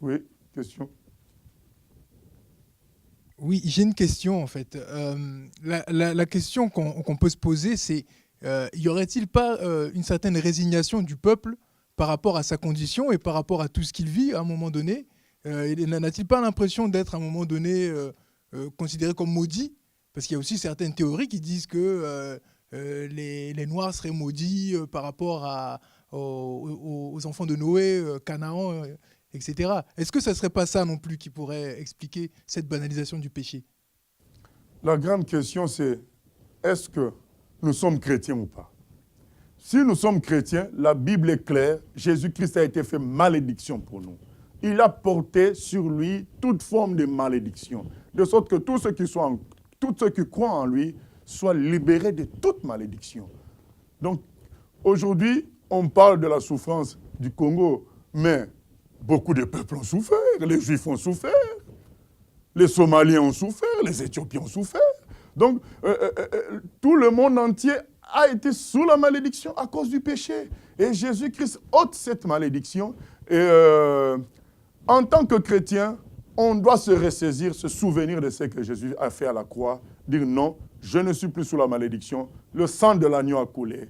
Oui, question. Oui, j'ai une question en fait. La question qu'on peut se poser, c'est y aurait-il pas une certaine résignation du peuple par rapport à sa condition et par rapport à tout ce qu'il vit à un moment donné n'a-t-il pas l'impression d'être à un moment donné considéré comme maudit? Parce qu'il y a aussi certaines théories qui disent que les Noirs seraient maudits par rapport aux enfants de Noé, Canaan, etc. Est-ce que ça ne serait pas ça non plus qui pourrait expliquer cette banalisation du péché? La grande question, c'est est-ce que nous sommes chrétiens ou pas? Si nous sommes chrétiens, la Bible est claire, Jésus-Christ a été fait malédiction pour nous. Il a porté sur lui toute forme de malédiction, de sorte que tous ceux qui croient en lui soient libérés de toute malédiction. Donc, aujourd'hui, on parle de la souffrance du Congo, mais beaucoup de peuples ont souffert, les Juifs ont souffert, les Somaliens ont souffert, les Éthiopiens ont souffert. Donc, tout le monde entier a été sous la malédiction à cause du péché. Et Jésus-Christ ôte cette malédiction. Et en tant que chrétien, on doit se ressaisir, se souvenir de ce que Jésus a fait à la croix. Dire non, je ne suis plus sous la malédiction. Le sang de l'agneau a coulé.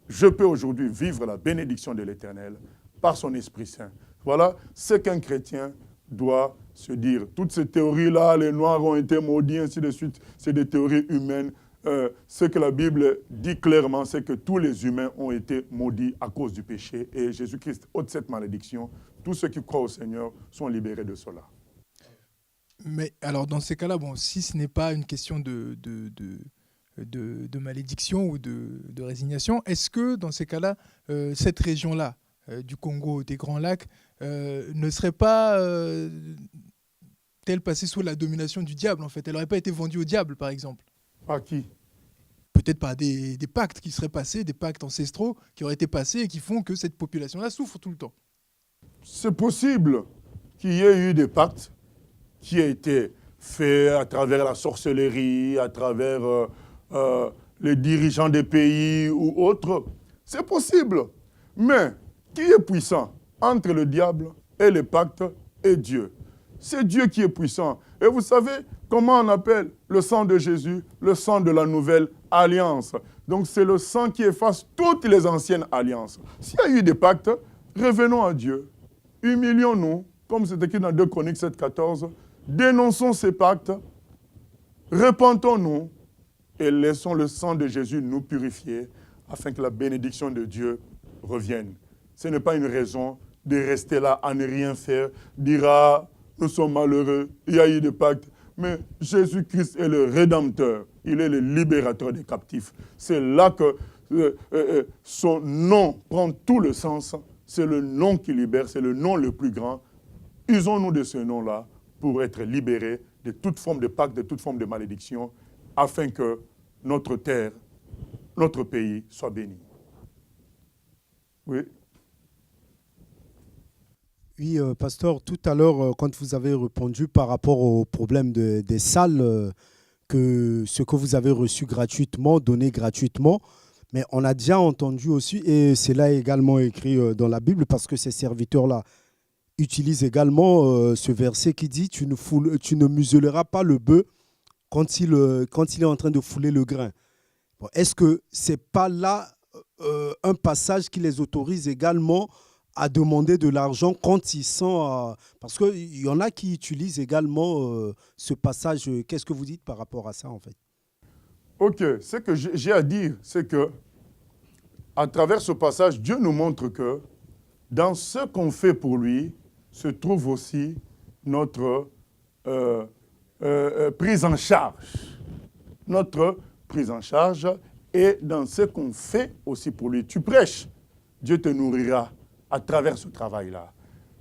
Je peux aujourd'hui vivre la bénédiction de l'Éternel par son Esprit Saint. Voilà ce qu'un chrétien doit se dire. Toutes ces théories-là, les Noirs ont été maudits, ainsi de suite, c'est des théories humaines. Ce que la Bible dit clairement, c'est que tous les humains ont été maudits à cause du péché. Et Jésus-Christ ôte cette malédiction. Tous ceux qui croient au Seigneur sont libérés de cela. Mais alors, dans ces cas-là, bon, si ce n'est pas une question de malédiction ou de résignation, est-ce que, dans ces cas-là, cette région-là, du Congo, des Grands Lacs, ne serait pas telle passée sous la domination du diable, en fait? Elle n'aurait pas été vendue au diable, par exemple? Par qui? Peut-être par des pactes qui seraient passés, des pactes ancestraux qui auraient été passés et qui font que cette population-là souffre tout le temps. C'est possible qu'il y ait eu des pactes qui aient été faits à travers la sorcellerie, à travers les dirigeants des pays ou autres. C'est possible. Mais qui est puissant entre le diable et les pactes et Dieu? C'est Dieu qui est puissant. Et vous savez comment on appelle le sang de Jésus? Le sang de la nouvelle alliance. Donc c'est le sang qui efface toutes les anciennes alliances. S'il y a eu des pactes, revenons à Dieu. Humilions-nous, comme c'est écrit dans 2 Chroniques 7,14. Dénonçons ces pactes, repentons-nous et laissons le sang de Jésus nous purifier afin que la bénédiction de Dieu revienne. Ce n'est pas une raison de rester là à ne rien faire, dire ah, nous sommes malheureux, il y a eu des pactes. Mais Jésus-Christ est le Rédempteur, il est le libérateur des captifs. C'est là que son nom prend tout le sens. C'est le nom qui libère, c'est le nom le plus grand. Usons-nous de ce nom-là pour être libérés de toute forme de pacte, de toute forme de malédiction, afin que notre terre, notre pays soit béni. Oui. Oui, pasteur, tout à l'heure, quand vous avez répondu par rapport au problème des salles, que ce que vous avez reçu gratuitement, donné gratuitement, mais on a déjà entendu aussi, et c'est là également écrit dans la Bible, parce que ces serviteurs-là utilisent également ce verset qui dit « Tu ne muselleras pas le bœuf quand il est en train de fouler le grain ». Bon, est-ce que ce n'est pas là un passage qui les autorise également à demander de l'argent quand ils sont... parce qu'il y en a qui utilisent également ce passage. Qu'est-ce que vous dites par rapport à ça, en fait? Ok, ce que j'ai à dire, c'est que à travers ce passage, Dieu nous montre que dans ce qu'on fait pour lui, se trouve aussi notre prise en charge. Notre prise en charge est dans ce qu'on fait aussi pour lui. Tu prêches, Dieu te nourrira à travers ce travail-là.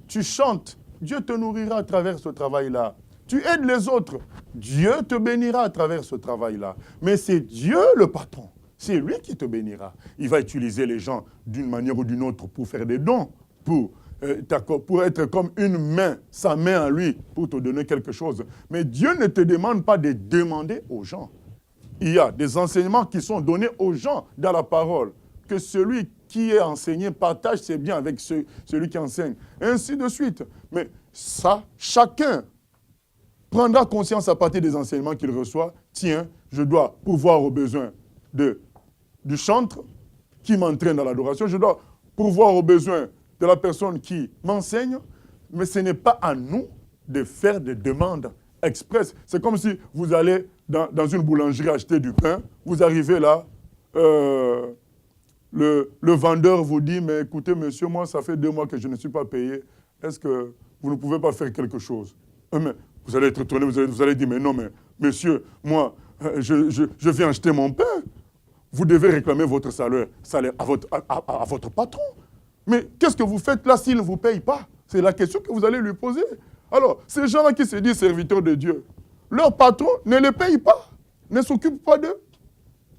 Tu chantes, Dieu te nourrira à travers ce travail-là. Tu aides les autres, Dieu te bénira à travers ce travail-là. Mais c'est Dieu le patron. C'est lui qui te bénira. Il va utiliser les gens d'une manière ou d'une autre pour faire des dons, pour être comme une main, sa main à lui, pour te donner quelque chose. Mais Dieu ne te demande pas de demander aux gens. Il y a des enseignements qui sont donnés aux gens dans la parole, que celui qui est enseigné partage ses biens avec celui qui enseigne, et ainsi de suite. Mais ça, chacun prendra conscience à partir des enseignements qu'il reçoit. Tiens, je dois pourvoir aux besoins du chantre qui m'entraîne dans l'adoration. Je dois pourvoir aux besoins de la personne qui m'enseigne. Mais ce n'est pas à nous de faire des demandes express. C'est comme si vous allez dans une boulangerie acheter du pain. Vous arrivez là, le vendeur vous dit, mais écoutez, monsieur, moi, ça fait 2 mois que je ne suis pas payé. Est-ce que vous ne pouvez pas faire quelque chose? Mais vous allez être tourné, vous allez dire, mais non, mais monsieur, moi, je viens acheter mon pain. Vous devez réclamer votre salaire à votre patron. Mais qu'est-ce que vous faites là s'il ne vous paye pas? C'est la question que vous allez lui poser. Alors, ces gens-là qui se disent serviteurs de Dieu, leur patron ne les paye pas, ne s'occupe pas d'eux.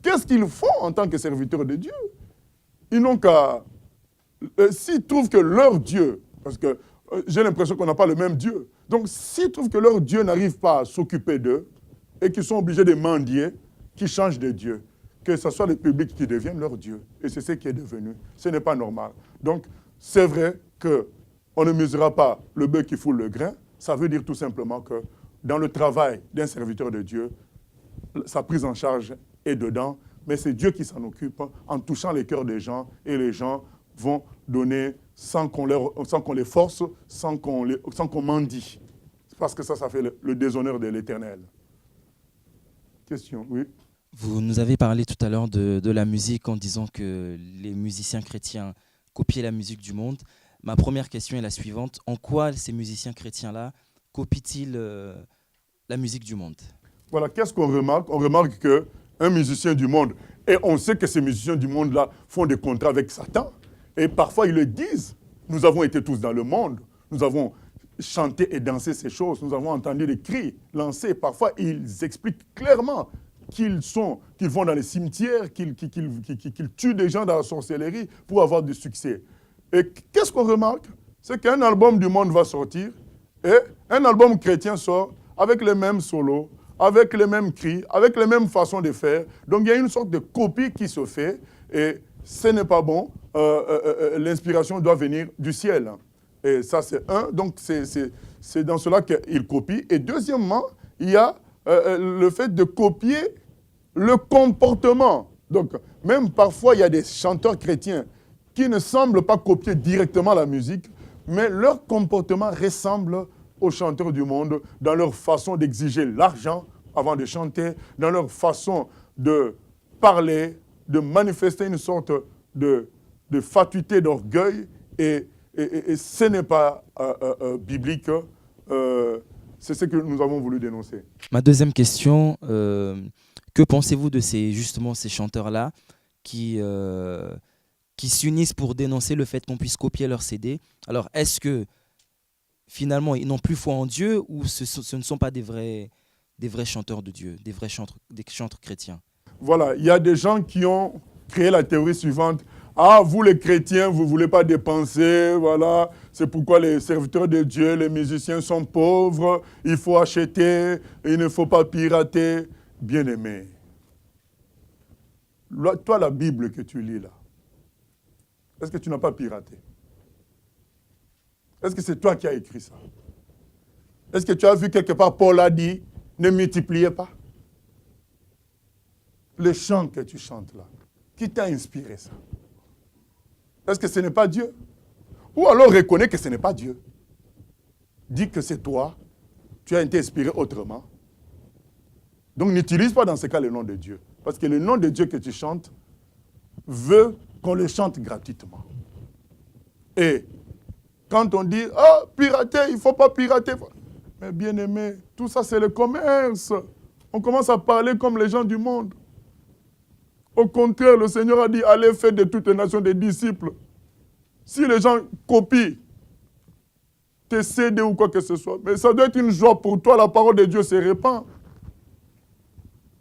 Qu'est-ce qu'ils font en tant que serviteurs de Dieu? Ils n'ont qu'à... s'ils trouvent que leur Dieu, parce que j'ai l'impression qu'on n'a pas le même Dieu, donc s'ils trouvent que leur Dieu n'arrive pas à s'occuper d'eux et qu'ils sont obligés de mendier, qu'ils changent de Dieu, que ce soit le public qui devienne leur Dieu. Et c'est ce qui est devenu. Ce n'est pas normal. Donc, c'est vrai qu'on ne mesurera pas le bœuf qui foule le grain. Ça veut dire tout simplement que dans le travail d'un serviteur de Dieu, sa prise en charge est dedans, mais c'est Dieu qui s'en occupe en touchant les cœurs des gens, et les gens vont donner sans qu'on les force, sans qu'on mendie. Parce que ça fait le déshonneur de l'Éternel. Question, oui. Vous nous avez parlé tout à l'heure de la musique en disant que les musiciens chrétiens copiaient la musique du monde. Ma première question est la suivante. En quoi ces musiciens chrétiens-là copient-ils la musique du monde? Voilà, qu'est-ce qu'on remarque? On remarque qu'un musicien du monde, et on sait que ces musiciens du monde-là font des contrats avec Satan, et parfois ils le disent. Nous avons été tous dans le monde, nous avons chanté et dansé ces choses, nous avons entendu des cris lancés. Parfois, ils expliquent clairement qu'ils vont dans les cimetières, qu'ils tuent des gens dans la sorcellerie pour avoir du succès. Et qu'est-ce qu'on remarque? C'est qu'un album du monde va sortir et un album chrétien sort avec les mêmes solos, avec les mêmes cris, avec les mêmes façons de faire. Donc il y a une sorte de copie qui se fait et ce n'est pas bon. L'inspiration doit venir du ciel. Et ça, c'est un. Donc c'est dans cela qu'il copie. Et deuxièmement, il y a le fait de copier le comportement. Donc, même parfois, il y a des chanteurs chrétiens qui ne semblent pas copier directement la musique, mais leur comportement ressemble aux chanteurs du monde dans leur façon d'exiger l'argent avant de chanter, dans leur façon de parler, de manifester une sorte de fatuité, d'orgueil, et ce n'est pas biblique. C'est ce que nous avons voulu dénoncer. Ma deuxième question, que pensez-vous de ces chanteurs-là qui s'unissent pour dénoncer le fait qu'on puisse copier leurs CD? Alors, est-ce que finalement, ils n'ont plus foi en Dieu ou ce ne sont pas des vrais chanteurs de Dieu, des chantres chrétiens? Voilà, il y a des gens qui ont créé la théorie suivante. Ah, vous les chrétiens, vous ne voulez pas dépenser, voilà. C'est pourquoi les serviteurs de Dieu, les musiciens sont pauvres. Il faut acheter, il ne faut pas pirater. Bien-aimé, toi, la Bible que tu lis là, est-ce que tu n'as pas piraté? Est-ce que c'est toi qui as écrit ça? Est-ce que tu as vu quelque part, Paul a dit, ne multipliez pas? Les chants que tu chantes là, qui t'a inspiré ça? Est-ce que ce n'est pas Dieu? Ou alors reconnais que ce n'est pas Dieu. Dis que c'est toi, tu as été inspiré autrement. Donc n'utilise pas dans ce cas le nom de Dieu. Parce que le nom de Dieu que tu chantes veut qu'on le chante gratuitement. Et quand on dit, ah, pirater, il ne faut pas pirater. Mais bien aimé, tout ça c'est le commerce. On commence à parler comme les gens du monde. Au contraire, le Seigneur a dit, allez faire de toutes les nations des disciples. Si les gens copient tes CD ou quoi que ce soit, mais ça doit être une joie pour toi, la parole de Dieu se répand.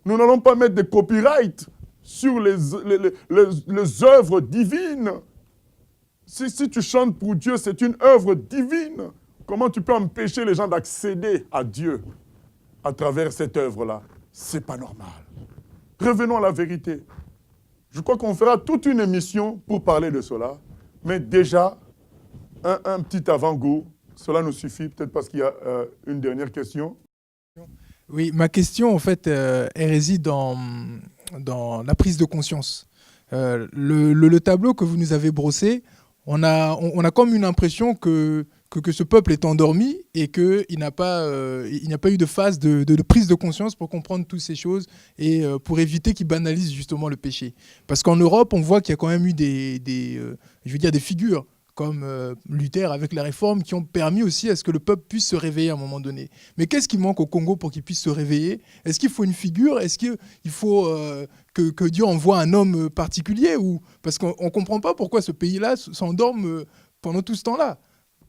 Nous n'allons pas mettre des copyrights sur les œuvres divines. Si tu chantes pour Dieu, c'est une œuvre divine. Comment tu peux empêcher les gens d'accéder à Dieu à travers cette œuvre-là? Ce n'est pas normal. Revenons à la vérité. Je crois qu'on fera toute une émission pour parler de cela. Mais déjà, un petit avant-goût, cela nous suffit, peut-être parce qu'il y a une dernière question. Oui, ma question, en fait, elle réside dans la prise de conscience. Le tableau que vous nous avez brossé, on a comme une impression que ce peuple est endormi et qu'il n'y a pas eu de phase de prise de conscience pour comprendre toutes ces choses et pour éviter qu'il banalise justement le péché. Parce qu'en Europe, on voit qu'il y a quand même eu des figures comme Luther avec la réforme qui ont permis aussi à ce que le peuple puisse se réveiller à un moment donné. Mais qu'est-ce qui manque au Congo pour qu'il puisse se réveiller? Est-ce qu'il faut une figure? Est-ce qu'il faut que Dieu envoie un homme particulier? Parce qu'on ne comprend pas pourquoi ce pays-là s'endorme pendant tout ce temps-là.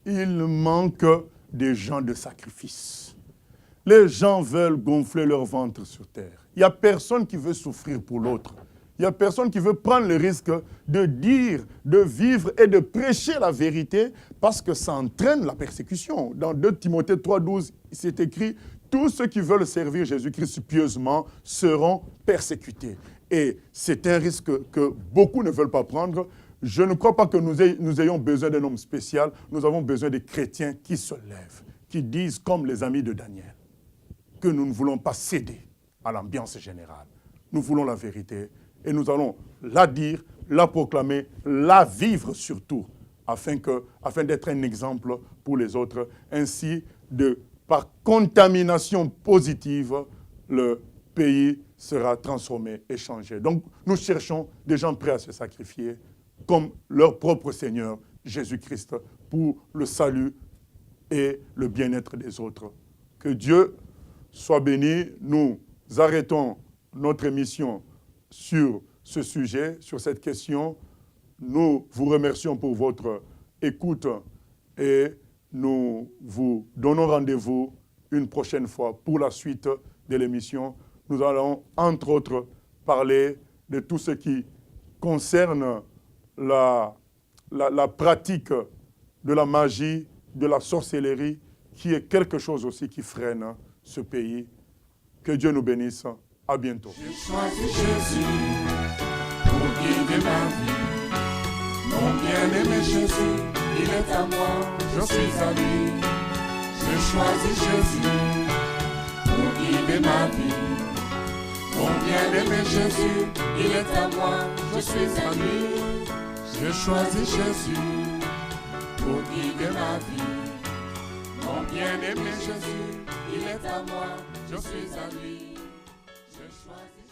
Il manque des gens de sacrifice. Les gens veulent gonfler leur ventre sur terre. Il n'y a personne qui veut souffrir pour l'autre. Il n'y a personne qui veut prendre le risque de dire, de vivre et de prêcher la vérité parce que ça entraîne la persécution. Dans 2 Timothée 3,12, il s'est écrit « Tous ceux qui veulent servir Jésus-Christ pieusement seront persécutés ». Et c'est un risque que beaucoup ne veulent pas prendre. Je ne crois pas que nous ayons besoin d'un homme spécial. Nous avons besoin des chrétiens qui se lèvent, qui disent comme les amis de Daniel, que nous ne voulons pas céder à l'ambiance générale. Nous voulons la vérité. Et nous allons la dire, la proclamer, la vivre surtout, afin d'être un exemple pour les autres. Ainsi, par contamination positive, le pays sera transformé et changé. Donc, nous cherchons des gens prêts à se sacrifier comme leur propre Seigneur, Jésus-Christ, pour le salut et le bien-être des autres. Que Dieu soit béni. Nous arrêtons notre émission sur ce sujet, sur cette question. Nous vous remercions pour votre écoute et nous vous donnons rendez-vous une prochaine fois pour la suite de l'émission. Nous allons, entre autres, parler de tout ce qui concerne la pratique de la magie, de la sorcellerie, qui est quelque chose aussi qui freine ce pays. Que Dieu nous bénisse. À bientôt. J'ai choisi Jésus pour guider ma vie. Mon bien-aimé Jésus, il est à moi, je suis à lui. J'ai choisi Jésus pour guider ma vie. Mon bien-aimé Jésus, il est à moi, je suis à lui. J'ai choisi Jésus pour guider ma vie. Mon bien-aimé Jésus, il est à moi, je suis à lui. Je choisis.